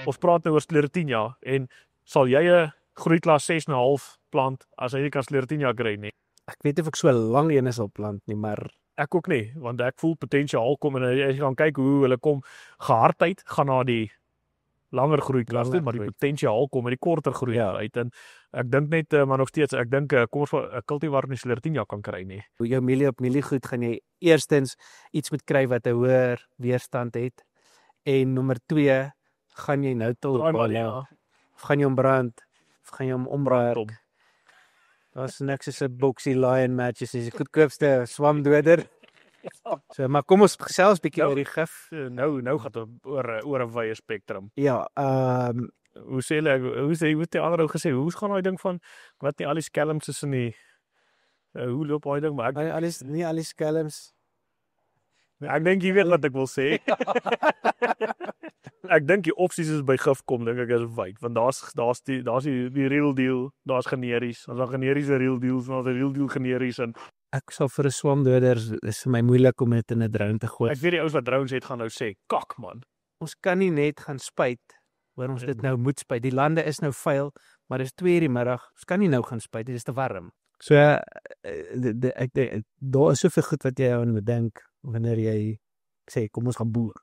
Ons praat nou oor Sclerotinia en sal jy 'n groeiklas 6,5 plant as jy nie kan Sclerotinia kry nie? Ek weet of ek so lank ene sal plant nie, maar Ek ook nie, want ek voel potensiaal kom en as jy gaan kyk hoe hulle kom, gehardheid gaan na die langer groeiklas toe, maar die potensiaal kom met die korter groei uit en ek dink net maar nog steeds, ek dink kom ons 'n kultivar nie Sclerotinia kan kry nie. jou mielie op mieliegoed gaan jy eerstens iets moet kry wat 'n hoër weerstand het en nommer 2 gaan jy nou til of gaan jy hom brand of gaan jy hom omraai. Daar's niks soos 'n boxy lion matches, dis die goedkoopste swamdoder. So, maar kom ons gesels bietjie oor die gif. Nou gaan dit oor 'n wye spektrum. Ja, hoe het die ander ou gesê, hoe gaan daai ding van wat nie al die skelms is in die hoe loop daai ding maar nie al die skelms. Ek dink jy weet wat ek wil sê. Ek dink die opsies is by gif kom, dink ek is wyd, want daar's die real deal, daar's generies, ons het generiese real deals, ons het real deal generies en ek sal vir 'n swamdoder, is vir my moeilik om dit in 'n drone te gooi. Ek weet die ouens wat drones het gaan nou sê, kak man. Ons kan nie net gaan spuit waar ons dit nou moet spuit. Die lande is nou vuil, maar dis 2:00 die middag. Ons kan nie nou gaan spuit, dit is te warm. So ek dink daar is soveel goed wat jy aan moet dink wanneer jy sê kom ons gaan boer.